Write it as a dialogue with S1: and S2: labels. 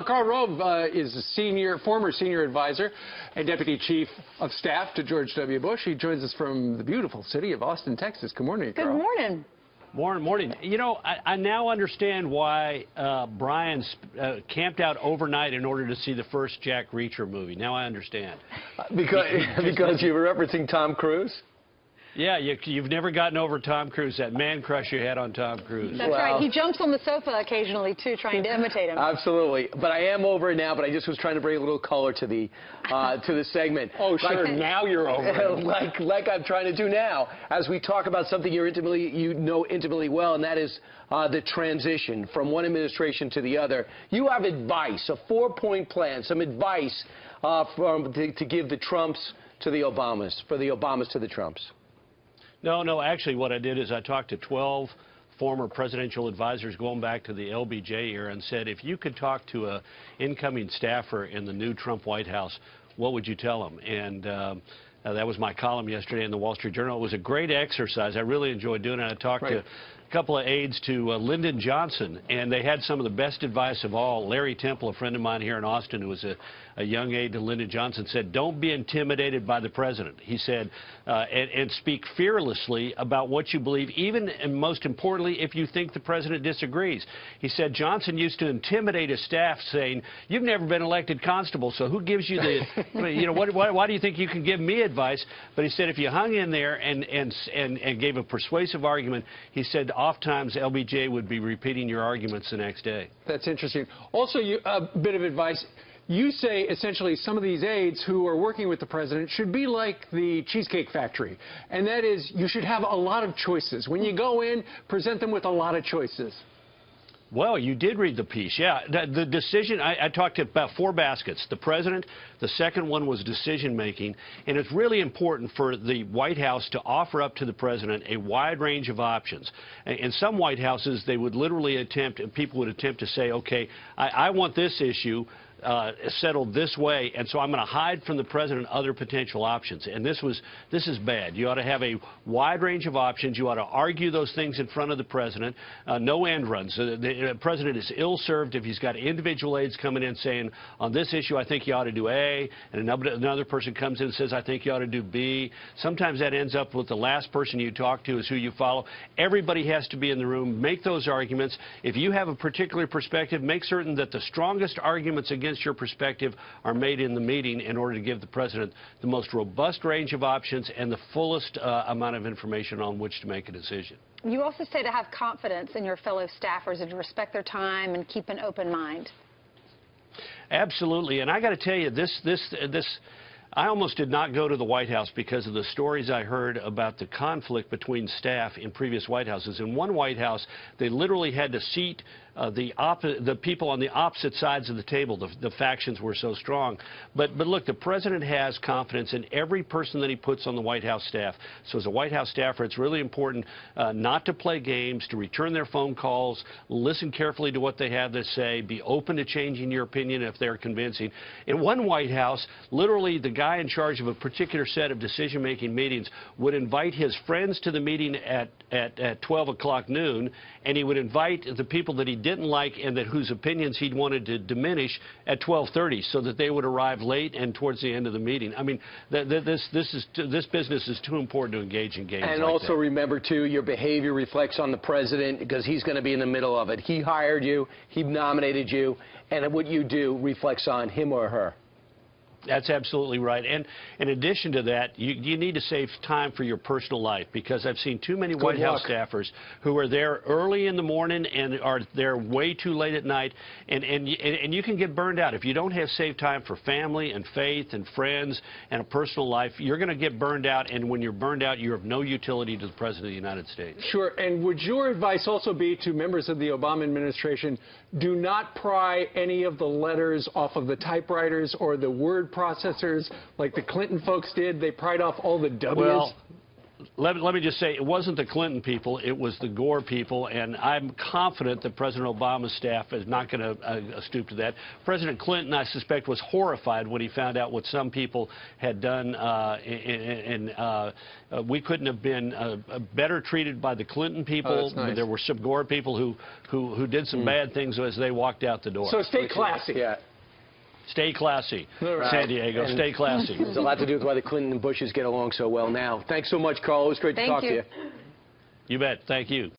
S1: Karl Rove is a former senior advisor and deputy chief of staff to George W. Bush. He joins us from the beautiful city of Austin, Texas. Good morning, Karl.
S2: Good morning.
S3: Morning. You know, I now understand why Brian camped out overnight in order to see the first Jack Reacher movie. Now I understand.
S4: Because you were referencing Tom Cruise?
S3: Yeah, you've never gotten over Tom Cruise, that man crush you had on Tom Cruise.
S2: That's right. He jumps on the sofa occasionally, too, trying to imitate him.
S4: Absolutely. But I am over it now, but I just was trying to bring a little color to the segment.
S1: Oh, sure. Now you're over it.
S4: like I'm trying to do now, as we talk about something you know intimately well, and that is the transition from one administration to the other. You have advice, a 4-point plan, some advice to give the Trumps to the Obamas, for the Obamas to the Trumps.
S3: No, actually what I did is I talked to 12 former presidential advisors going back to the LBJ era and said, if you could talk to an incoming staffer in the new Trump White House, what would you tell them? And that was my column yesterday in the Wall Street Journal. It was a great exercise. I really enjoyed doing it. I talked to a couple of aides to Lyndon Johnson, and they had some of the best advice of all. Larry Temple, a friend of mine here in Austin, who was a young aide to Lyndon Johnson, said, don't be intimidated by the president. He said, and speak fearlessly about what you believe, even and most importantly, if you think the president disagrees. He said Johnson used to intimidate his staff, saying, you've never been elected constable, so who gives you the, you know, why do you think you can give me advice? But he said if you hung in there and gave a persuasive argument, he said oftentimes LBJ would be repeating your arguments the next day.
S1: That's interesting. Also, a bit of advice. You say essentially some of these aides who are working with the president should be like the Cheesecake Factory, and that is you should have a lot of choices. When you go in, present them with a lot of choices.
S3: Well, you did read the piece, yeah. The decision, I talked about 4 baskets. The president, the second one was decision-making, and it's really important for the White House to offer up to the president a wide range of options. In some White Houses, they would literally people would attempt to say, okay, I want this issue settled this way, and so I'm going to hide from the president other potential options. And this is bad. You ought to have a wide range of options. You ought to argue those things in front of the president. No end runs. The president is ill-served if he's got individual aides coming in saying, on this issue, I think you ought to do A, and another person comes in and says, I think you ought to do B. Sometimes that ends up with the last person you talk to is who you follow. Everybody has to be in the room. Make those arguments. If you have a particular perspective, make certain that the strongest arguments against your perspective are made in the meeting in order to give the president the most robust range of options and the fullest amount of information on which to make a decision.
S2: You also say to have confidence in your fellow staffers and to respect their time and keep an open mind.
S3: Absolutely, and I got to tell you, I almost did not go to the White House because of the stories I heard about the conflict between staff in previous White Houses. In one White House, they literally had to seat the people on the opposite sides of the table. The factions were so strong. But look, the president has confidence in every person that he puts on the White House staff. So as a White House staffer, it's really important not to play games, to return their phone calls, listen carefully to what they have to say, be open to changing your opinion if they're convincing. In one White House, literally the guy in charge of a particular set of decision-making meetings would invite his friends to the meeting at 12 o'clock noon, and he would invite the people that he didn't like and whose opinions he'd wanted to diminish at 12:30 so that they would arrive late and towards the end of the meeting. I mean, this business is too important to engage in games
S4: and
S3: like
S4: also
S3: that.
S4: Remember, too, your behavior reflects on the president because he's going to be in the middle of it. He hired you, he nominated you, and what you do reflects on him or her.
S3: That's absolutely right. And in addition to that, you need to save time for your personal life, because I've seen too many White House staffers who are there early in the morning and are there way too late at night. And you can get burned out. If you don't have saved time for family and faith and friends and a personal life, you're going to get burned out. And when you're burned out, you're of no utility to the President of the United States.
S1: Sure. And would your advice also be to members of the Obama administration, do not pry any of the letters off of the typewriters or the word processors like the Clinton folks did? They pried off all the W's.
S3: Well, let me just say, it wasn't the Clinton people, it was the Gore people, and I'm confident that President Obama's staff is not going to stoop to that. President Clinton, I suspect, was horrified when he found out what some people had done, and we couldn't have been better treated by the Clinton people.
S1: Oh, that's nice.
S3: There were some Gore people who did some bad things as they walked out the door.
S1: So stay classy.
S4: Yeah.
S3: Stay classy,
S4: Right.
S3: San Diego.
S4: And
S3: stay classy.
S4: There's a lot to do with why the Clinton and Bushes get along so well now. Thanks so much, Carl. It was great to
S2: Thank
S4: talk
S2: you.
S4: to you.
S3: You bet. Thank you.